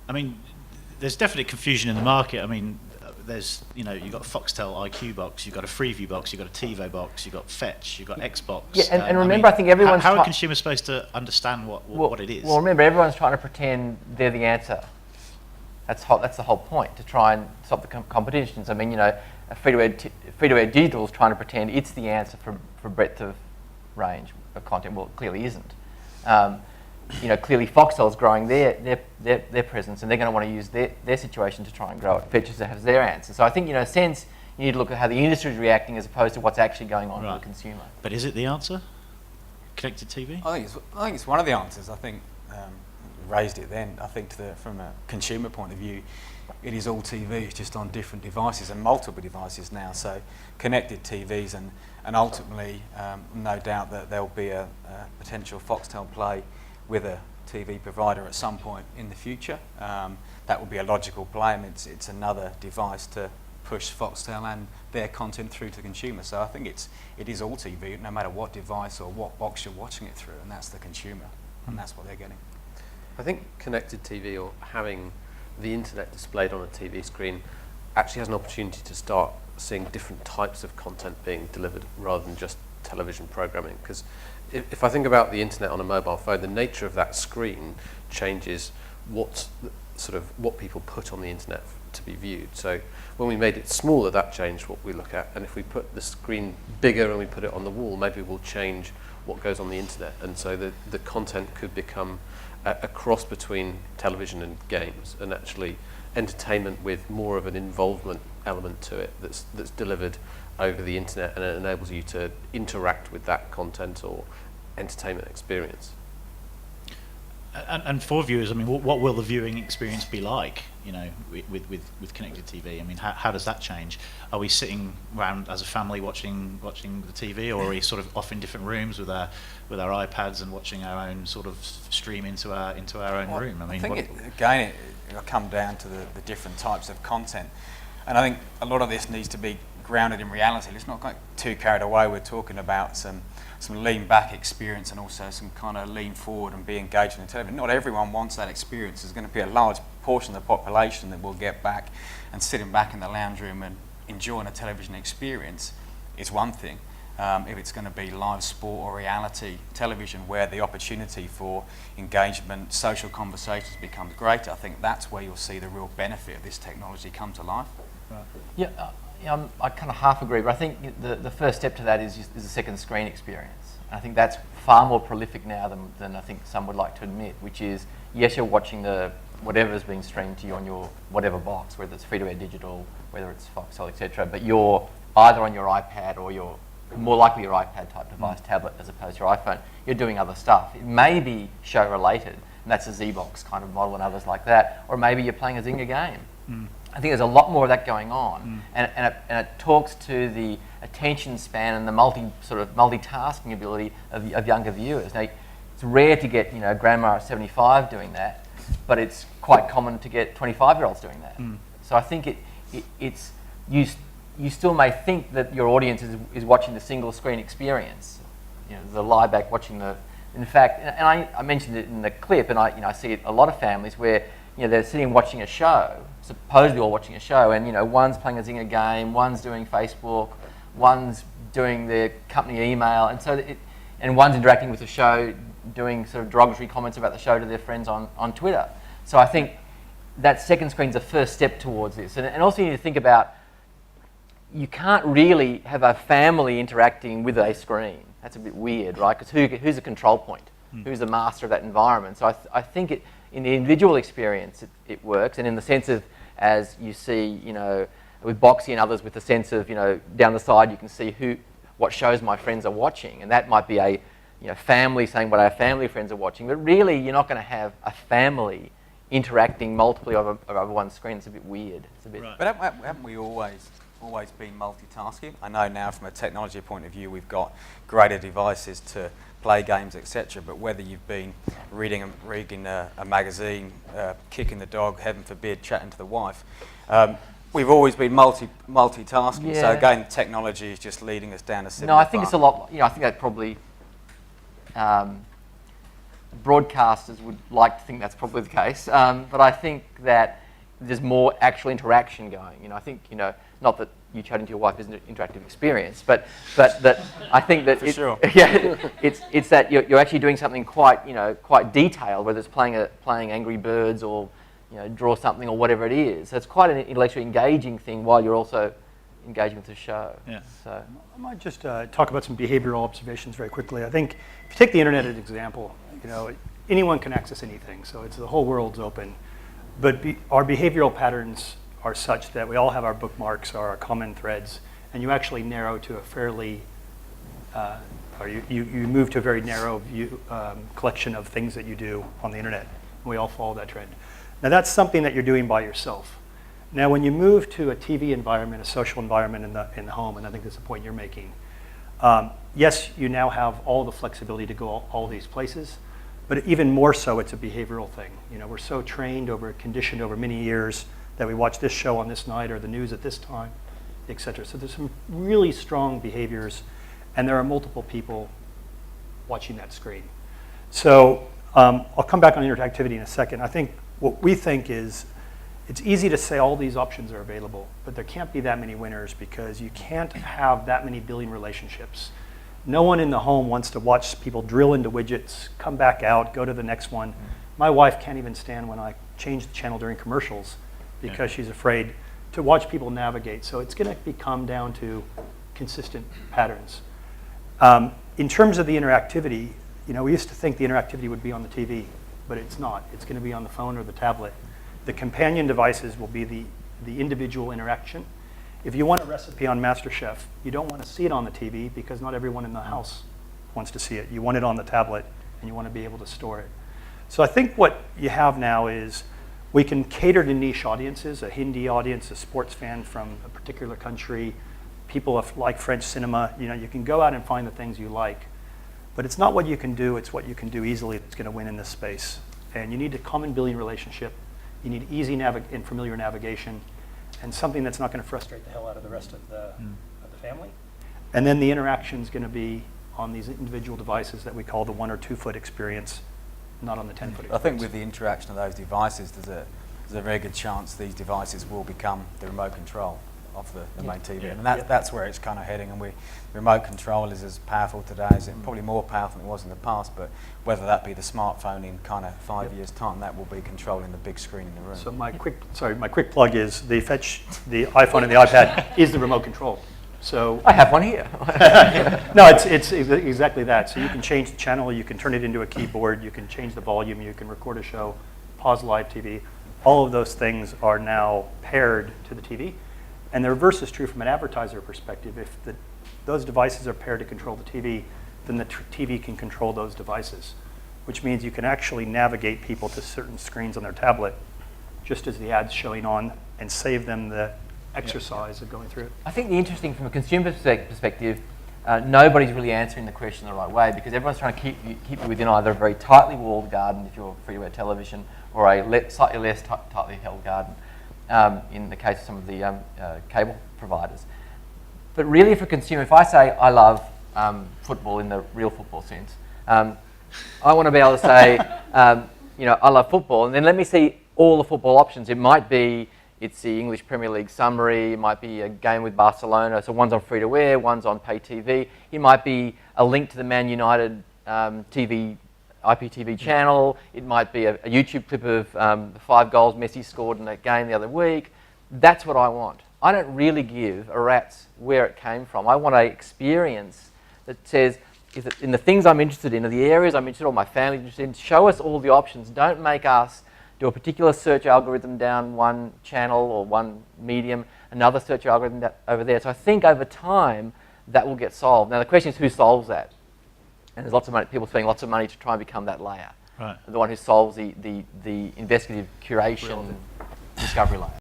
I mean, there's definitely confusion in the market. I mean, there's, you know, you've got a Foxtel IQ box, you've got a Freeview box, you've got a TiVo box, you've got Fetch, you've got Xbox. Yeah, and remember, I think everyone's how are consumers supposed to understand what it is? Well, remember, everyone's trying to pretend they're the answer. That's the whole point, to try and stop the competitions. I mean, you know, free-to-air digital is trying to pretend it's the answer for breadth of range of content. Well, it clearly isn't. You know, clearly Foxtel's growing their presence, and they're going to want to use their situation to try and grow it. Fetch has their answer. So I think, you know, in a sense, you need to look at how the industry is reacting as opposed to what's actually going on for the consumer. But is it the answer? Connected TV? I think it's one of the answers. I think raised it then. I think from a consumer point of view, it is all TV. It's just on different devices and multiple devices now. So connected TVs and ultimately, no doubt that there'll be a potential Foxtel play with a TV provider at some point in the future. That would be a logical play. I mean, it's another device to push Foxtel and their content through to the consumer. So I think it is all TV, no matter what device or what box you're watching it through, and that's the consumer, and that's what they're getting. I think connected TV, or having the internet displayed on a TV screen, actually has an opportunity to start seeing different types of content being delivered rather than just television programming. Because if I think about the internet on a mobile phone, the nature of that screen changes what people put on the internet to be viewed. So when we made it smaller, that changed what we look at. And if we put the screen bigger and we put it on the wall, maybe we'll change what goes on the internet. And so the content could become a cross between television and games, and actually entertainment with more of an involvement element to it that's delivered over the internet, and it enables you to interact with that content or entertainment experience. And for viewers, I mean, what will the viewing experience be like, you know, with connected TV? I mean, how does that change? Are we sitting around as a family watching the TV, or are we sort of off in different rooms with our iPads and watching our own sort of stream into our own room? I mean, it'll come down to the different types of content, and I think a lot of this needs to be grounded in reality. Let's not get too carried away. We're talking about some lean back experience and also some kind of lean forward and be engaged in the television. Not everyone wants that experience. There's going to be a large portion of the population that will get back, and sitting back in the lounge room and enjoying a television experience is one thing. If it's going to be live sport or reality television where the opportunity for engagement, social conversations becomes greater, I think that's where you'll see the real benefit of this technology come to life. Right. Yeah. I kind of half agree, but I think the first step to that is a second screen experience. And I think that's far more prolific now than I think some would like to admit, which is, yes, you're watching whatever's being streamed to you on your whatever box, whether it's free-to-air digital, whether it's Foxtel, etc., but you're either on your iPad or your, more likely your iPad type device, tablet, as opposed to your iPhone. You're doing other stuff. It may be show related, and that's a Z-Box kind of model and others like that, or maybe you're playing a Zynga game. I think there's a lot more of that going on, and it talks to the attention span and the multitasking ability of younger viewers. Now, it's rare to get grandma at 75 doing that, but it's quite common to get 25-year-olds doing that. So I think it's you still may think that your audience is watching the single screen experience, the lie back watching the. In fact, and I mentioned it in the clip, and I see it a lot of families where they're sitting watching a show, supposedly all watching a show, and one's playing a Zynga game, one's doing Facebook, one's doing their company email, and one's interacting with the show, doing sort of derogatory comments about the show to their friends on Twitter. So I think that second screen's a first step towards this, and also you need to think about, you can't really have a family interacting with a screen. That's a bit weird, right? Because who's the control point? Who's the master of that environment? So I think in the individual experience, it works, and in the sense of, as you see, with Boxy and others, with the sense of, down the side you can see what shows my friends are watching, and that might be a family saying what our family friends are watching, but really you're not going to have a family interacting multiply over one screen. It's a bit weird. It's a bit. Right. But haven't we always been multitasking? I know now from a technology point of view we've got greater devices to play games, etc. But whether you've been reading a magazine, kicking the dog, heaven forbid, chatting to the wife, we've always been multitasking. Yeah. So again, technology is just leading us down a similar No, I think path. it's a lot. I think that probably broadcasters would like to think that's probably the case, but I think that there's more actual interaction going. I think, not that you chatting to your wife isn't an interactive experience, but that I think that sure. Yeah, it's that you're actually doing something quite detailed, whether it's playing Angry Birds or draw something or whatever it is. So it's quite an intellectually engaging thing while you're also engaging with the show. Yeah. So I might just talk about some behavioral observations very quickly. I think if you take the internet as an example, anyone can access anything, so the whole world's open. But our behavioral patterns are such that we all have our bookmarks or our common threads, and you actually narrow to a fairly, or you move to a very narrow collection of things that you do on the internet. And we all follow that trend. Now that's something that you're doing by yourself. Now when you move to a TV environment, a social environment in the home, and I think that's the point you're making, yes, you now have all the flexibility to go all these places, but even more so, it's a behavioral thing. We're so conditioned over many years that we watch this show on this night or the news at this time, et cetera. So there's some really strong behaviors, and there are multiple people watching that screen. So I'll come back on interactivity in a second. I think what we think is it's easy to say all these options are available, but there can't be that many winners because you can't have that many billion relationships. No one in the home wants to watch people drill into widgets, come back out, go to the next one. My wife can't even stand when I change the channel during commercials because she's afraid to watch people navigate. So it's going to come down to consistent patterns. In terms of the interactivity, we used to think the interactivity would be on the TV, but it's not. It's going to be on the phone or the tablet. The companion devices will be the individual interaction. If you want a recipe on MasterChef, you don't want to see it on the TV because not everyone in the house wants to see it. You want it on the tablet, and you want to be able to store it. So I think what you have now is we can cater to niche audiences, a Hindi audience, a sports fan from a particular country, people like French cinema. You can go out and find the things you like. But it's not what you can do, it's what you can do easily that's going to win in this space. And you need a common billion relationship. You need easy and familiar navigation, and something that's not going to frustrate the hell out of the rest of the family. And then the interaction is going to be on these individual devices that we call the 1 or 2 foot experience, not on the 10 foot experience. I think with the interaction of those devices, there's a very good chance these devices will become the remote control of the main TV. And that's where it's kind of heading. And the remote control is as powerful today as it probably more powerful than it was in the past, but whether that be the smartphone in kind of 5 years' time, that will be controlling the big screen in the room. So my quick plug is the iPhone and the iPad is the remote control. So I have one here. no, it's exactly that. So you can change the channel, you can turn it into a keyboard, you can change the volume, you can record a show, pause live TV. All of those things are now paired to the TV. And the reverse is true from an advertiser perspective. If those devices are paired to control the TV, then the TV can control those devices, which means you can actually navigate people to certain screens on their tablet, just as the ad's showing on, and save them the exercise of going through it. I think the interesting from a consumer perspective, nobody's really answering the question the right way because everyone's trying to keep you within either a very tightly walled garden if you're free-to-air television or a slightly less tightly held garden. In the case of some of the cable providers. But really for a consumer, if I say I love football in the real football sense, I want to be able to say, I love football, and then let me see all the football options. It might be, it's the English Premier League summary, it might be a game with Barcelona, so one's on free-to-air, one's on pay TV, it might be a link to the Man United IPTV channel. It might be a YouTube clip of the 5 goals Messi scored in that game the other week. That's what I want. I don't really give a rat's where it came from. I want an experience that says, is it in the things I'm interested in, or the areas I'm interested in, or my family's interested in, show us all the options. Don't make us do a particular search algorithm down one channel or one medium, another search algorithm over there. So I think over time that will get solved. Now the question is who solves that? And there's lots of money, people spending lots of money to try and become that layer. Right. The one who solves the investigative curation discovery layer.